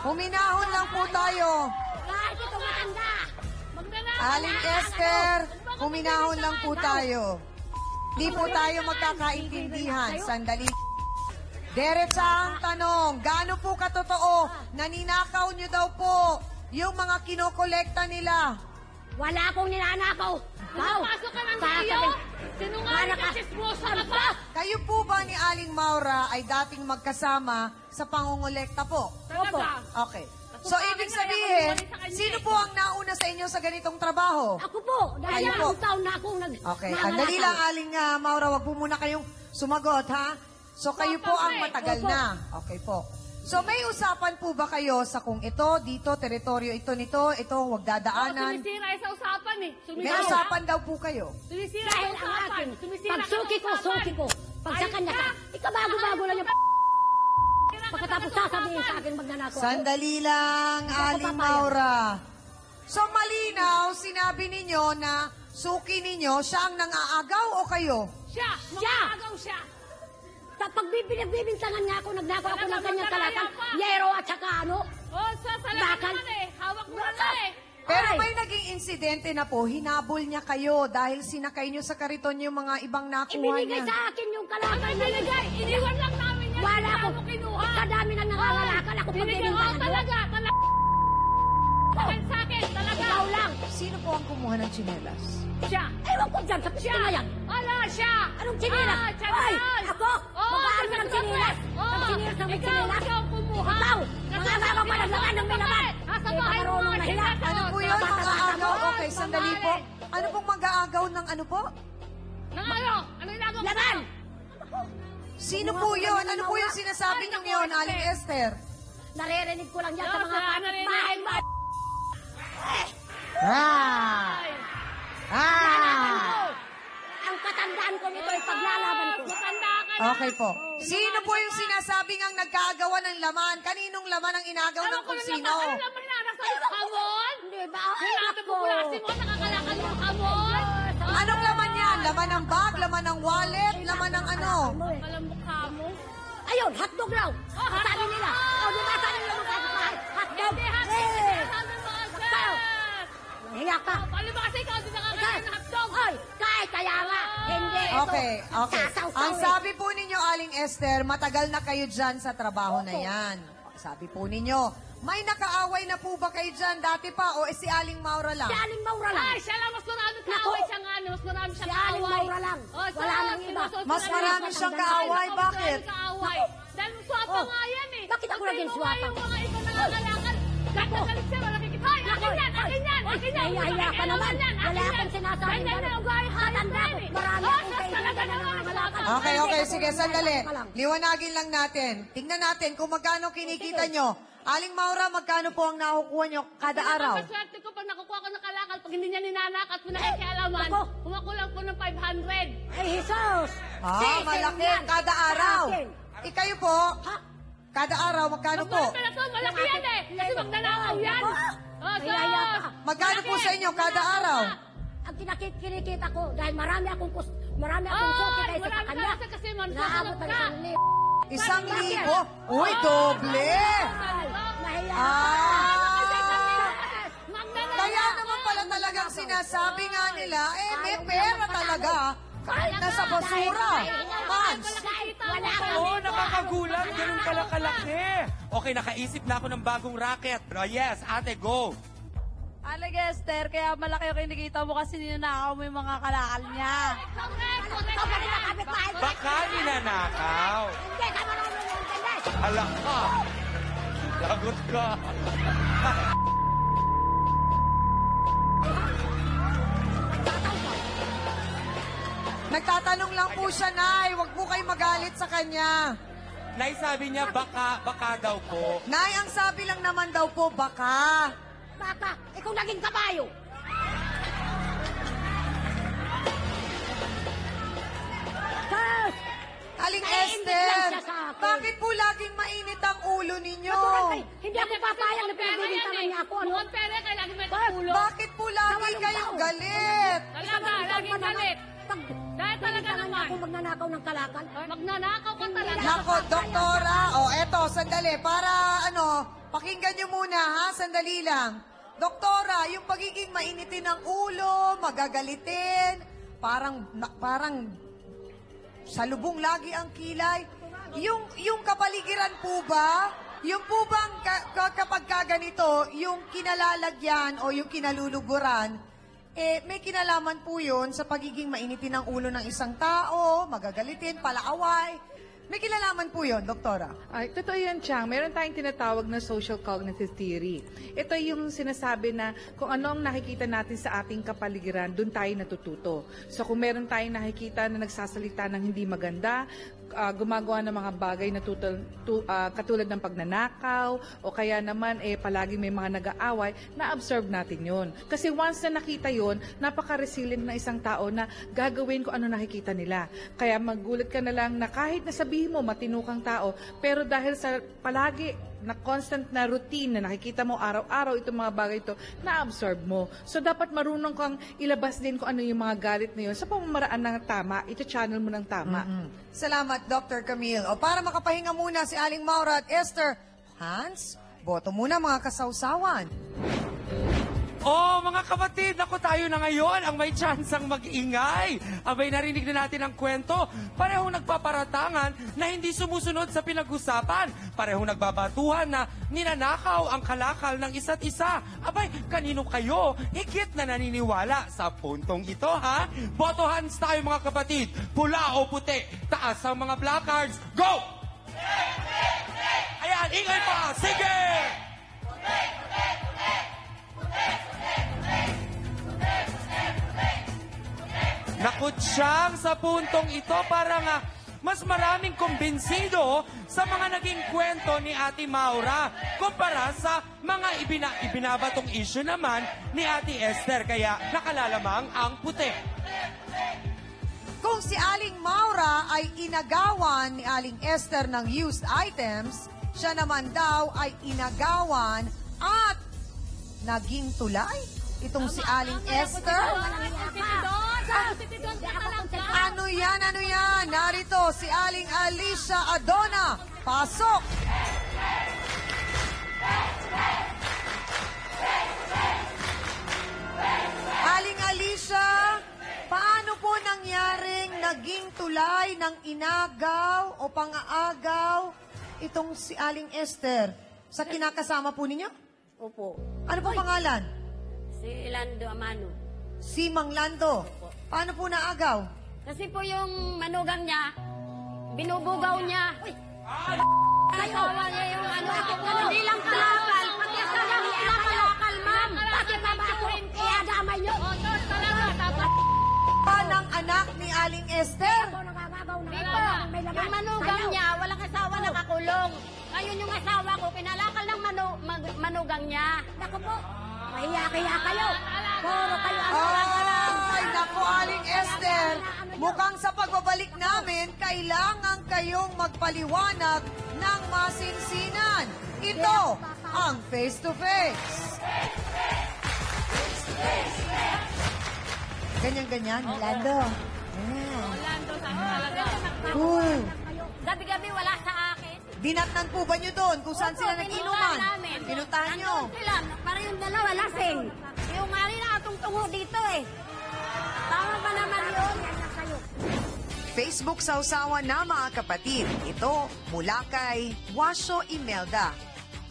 Huminahon lang po tayo. Kahit ito matanda. Aling Esther, huminahon lang po tayo. Di po tayo magkakaintindihan. Sandali. Diretsa ang tanong, gaano po katotoo na ninakaw nyo daw po yung mga kinokolekta nila? Wala akong ninanakaw. Pasok ka ng iyo! Sinungaling ka, chismosa ka pa! Kayo po ba ni Aling Maura ay dating magkasama sa pangongolekta po? Talaga? Okay. So, ibig sabihin, sino po ang nauna sa inyo sa ganitong trabaho? Ako po. Dahil Kayo po. ilang taon na akong Okay, andali lang Aling Maura, wag po muna kayong sumagot, ha? So, kayo po ang matagal na. Okay po. So, may usapan po ba kayo sa kung ito, dito, teritoryo, ito, nito, ito, wag dadaanan? Sumisira sa usapan eh. May usapan daw po kayo. Sumisira Dahil sa ang usapan. akin, Sumisira pag ka suki ko, sa usapan. suki ko. Pag sa Ayos kanya ka. ka, ikabago-bago lang yung pagkatapos sasabihin sa akin magnanako ako. Sandali lang, Hindi ako Aling papayag. Maura. So, malinaw, sinabi ninyo na suki ninyo, siya ang nangaagaw o kayo? Siya! Siya! Magagaw siya! Sa pagbibintangan niya ako, nagnako ako ng kanyang talatang yero at saka ano. Oh, sa salamat Bakal. naman eh. Hawak mo na Bakal. eh. Pero Ay. may naging insidente na po, hinabol niya kayo dahil sinakay niyo sa kariton yung mga ibang nakuha Ibinigay niya. sa akin yung Ano kalakal na binigay? Iniwan lang namin yan. Wala Hindi ako. mo kinuha. Kadami nang nangangalakal ako Binigay ko pagbibintangan mo. talaga. Talaga. Sa akin. Talaga. Ikaw lang. Sino po ang kumuha ng tsinelas? Siya. Ewan ko dyan sa piscina na yan. Ala, siya. Anong tsinelas? Ah, siya Ay, naman. ako? Oo, Magkano sa ng tsinelas? Oo. Ang tsinelas ng may tsinelas? Ikaw ang kumuha. Ikaw, Nasa magkakama pa ng laman ng may laman. Nasa Eh, bahay mo marunong mga mahiya. tsinelas. Ano po yun? Mag-aagaw? Okay, sandali po. Ano pong mag-aagaw ng ano po? Nang ano? Ano yung nagawa ko? Laman! Sino po yun? Ano po yung sinasabi niyo yun, Aling Esther? Naririnig ko lang yan sa Yo, mga sa narinig bahay mo. mo. Ah! Ah! Ang katandaan ko nito ay paglalaban ko. Matanda ka na. Okay po. Sino po yung sinasabing ang nagkaagawan ng laman? Kaninong laman ang inagaw ng kung sino? Ano naman hinahanap sa'yo? Hamon? Hindi ba? Ay, Hinahanap mo klase mo? Nakakalakal mo hamon? Anong laman yan? Laman ng bag? Laman ng wallet? Laman ng ano? Alam mukha mo. Ayun, hotdog raw. Oh, Sabi hotdog. nila. Oh, di ba sabi nila mga kapitbahay? Hotdog. Hindi, hotdog. Eh, Sabi mo agad. Ikaw. Hiya ka. Paano ba kasi ikaw di nakakain ng hotdog? Ay, kahit kaya nga. Hindi. ito. Okay, okay. Sasawsaw Ang eh. sabi po ninyo, Aling Esther, matagal na kayo dyan sa trabaho na yan. Sabi po ninyo, may nakaaway na po ba kayo dyan dati pa o si Aling Maura lang? Si Aling Maura lang. Ay, siya lang. Mas marami Naku. kaaway siya nga. Mas marami Si siyang Aling kaaway. Maura lang. Oh, Wala nang iba. Mas marami siyang kaaway. Bakit? Kaaway. Dahil swapa Oh. nga yan eh. Bakit ako naging swapa? Yung mga ibang nangangalakal. Nagkagalit siya, wala kikita. Ay, akin yan, akin yan, akin yan. Nahiya ka naman. Yan, Wala akin akong yan. sinasabing Ganyan na ganun. ugali sa Katanda akin ko. eh. Marami Oh, akong sus, kaibigan talaga na naman, nangangalakal. swapa. Okay, okay. Sige, sandali. Pa lang. Liwanagin lang natin. Tingnan natin kung magkano kinikita nyo. Aling Maura, magkano po ang nakukuha nyo kada araw? Napakaswerte ko pag nakukuha ko ng kalakal, pag hindi niya ninanak at pinakikialaman, Ako. kumakulang po ng 500. Ay, Jesus. Ah, malaki. Kada araw. Ikayo po, Ha? kada araw, magkano po? Magkano na to? Malaki yan eh. Kasi magnanakaw yan. Oh, Ay, yaya ka. Magkano po sa inyo kada araw? Ang kinikita ko, dahil marami akong suki Oh, kaysa sa marami kanya. ka kasi man, Naabot ng sasalap ka. 1,000. 1,000? Uy, doble! Ay, nahiya ka. Ah! Magnanakaw. Kaya naman pala talagang sinasabi nga nila, eh, may pera talaga. Kahit nasa basura. Mans. Wala ka. Oo, nakakagulat. Ganun pala kalaki. Okay, nakaisip na ako ng bagong racket. Yes, ate, go. Aling Esther, kaya malaki yung kinikita mo kasi ninanakaw mo yung mga kalakal niya. Ikaw ba nila kapitbahay ko? Baka ninanakaw. Hindi, ka marunong yung intindi. Hala ka. Lagot ka. Nagtatanong lang po siya, Nay. Huwag po kayo magalit sa kanya. Nay, sabi niya, baka daw po. Nay, ang sabi lang naman daw po, baka. Baka, ikaw naging kabayo. Sir! Aling Naiinggit lang Esther, siya sa akin. bakit po laging mainit ang ulo ninyo? Ay, hindi ako papayag na pinagbibintangan niya ako. Ano? Mukhang pera, kaya lagi may Bakit? ulo. Bakit po lagi Nawalong kayong tao. galit? Talaga, laging galit. Dahil talaga naman. Ako magnanakaw ng kalakal. Magnanakaw ka talaga. Nako, doktora. Eto, sandali. Para, pakinggan nyo muna, ha? Sandali lang. Doktora, yung pagiging mainitin ng ulo, magagalitin, parang salubong lagi ang kilay. Yung kapaligiran po ba, yung po bang kapag kaganito, yung kinalalagyan o yung kinaluluguran, may kinalaman po yun sa pagiging mainitin ng ulo ng isang tao, magagalitin, palaaway. May kinalaman po yun, doktora. Ay, totoo yan, Chang. Meron tayong tinatawag na social cognitive theory. Ito yung sinasabi na kung ano ang nakikita natin sa ating kapaligiran, doon tayo natututo. So kung meron tayong nakikita na nagsasalita ng hindi maganda, gumagawa ng mga bagay na katulad ng pagnanakaw, o kaya naman palagi may mga nag-aaway, na-absorb natin yon. Kasi once na nakita yon, napaka-resilient na isang tao na gagawin kung ano nakikita nila. Kaya magulat ka na lang na kahit nasabihin mo matino kang tao, pero dahil sa palagi na constant na routine na nakikita mo araw-araw itong mga bagay ito, na-absorb mo. So dapat marunong kang ilabas din kung ano yung mga galit na yun sa pamamaraan ng tama, ito-channel mo ng tama. Salamat, Dr. Camille. O para makapahinga muna si Aling Maura at Esther, Hans, boto muna mga kasawsawan. Oh, mga kapatid, ako tayo na ngayon ang may tsansang mag-ingay. Abay, narinig na natin ang kwento. Parehong nagpaparatangan na hindi sumusunod sa pinag-usapan. Parehong nagbabatuhan na ninanakaw ang kalakal ng isa't isa. Abay, kanino kayo higit na naniniwala sa puntong ito, ha? Botohan tayo, mga kapatid. Pula o puti. Taas ang mga placards. Go! Ayan, ingay pa! Sige! Nakutsang sa puntong ito, parang mas maraming kumbinsido sa mga naging kwento ni Ate Maura kumpara sa mga ibinabatong issue naman ni Ate Esther. Kaya nakalalamang ang puti. Kung si Aling Maura ay inagawan ni Aling Esther ng used items, siya naman daw ay inagawan at naging tulay. Itong si Aling Esther. Ano yan? Narito si Aling Alicia Adona. Pasok! Aling Alicia, paano po nangyaring naging tulay ng inagaw o pang-aagaw itong si Aling Esther? Sa kinakasama po ninyo? Opo. Ano po pangalan? Si Lando Amano. Si Mang Lando. Paano po naagaw? Kasi po yung manugang niya, binubugaw niya. Kasawa niya yung ano. Hindi lang kalakal. Pati sa lang kalakal, ma'am. Pati pa ba ako? Iadamay niyo. Panang anak ni Aling Esther. Dito, yung manugang niya, walang asawa, nakakulong. Ngayon yung asawa ko, pinalakal ng manugang niya. Naku po, mahiya-kaya kayo. Puro kayo Ay, naku, Aling Esther. Mukhang sa pagbabalik namin, kailangan kayong magpaliwanag ng masinsinan. Ito ang face-to-face. Ganyan-ganyan, Lando. Orlando, talaga. Cool. Gabi-gabi wala sa akin. Dinatnan po ba nyo doon kung saan sila nag-inuman? namin. Pinuntahan nyo? Andun sila, para yung dalawa lasing. Yung mali na atong tungo dito eh. Tama ba naman yun? Yan na kayo. Facebook Sausawan na mga kapatid. Ito mula kay Washo Imelda.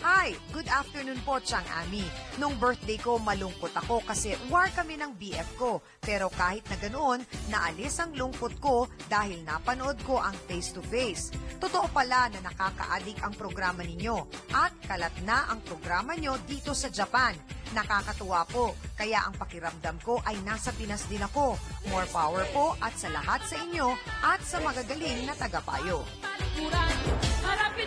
Hi, good afternoon po, Chang Ami. Nung birthday ko, malungkot ako kasi war kami ng BF ko. Pero kahit na ganoon, naalis ang lungkot ko dahil napanood ko ang face-to-face. Totoo pala na nakaka-addict ang programa ninyo at kalat na ang programa nyo dito sa Japan. Nakakatuwa po, kaya ang pakiramdam ko ay nasa Pinas din ako. More power po at sa lahat sa inyo at sa magagaling na tagapayo. Harapin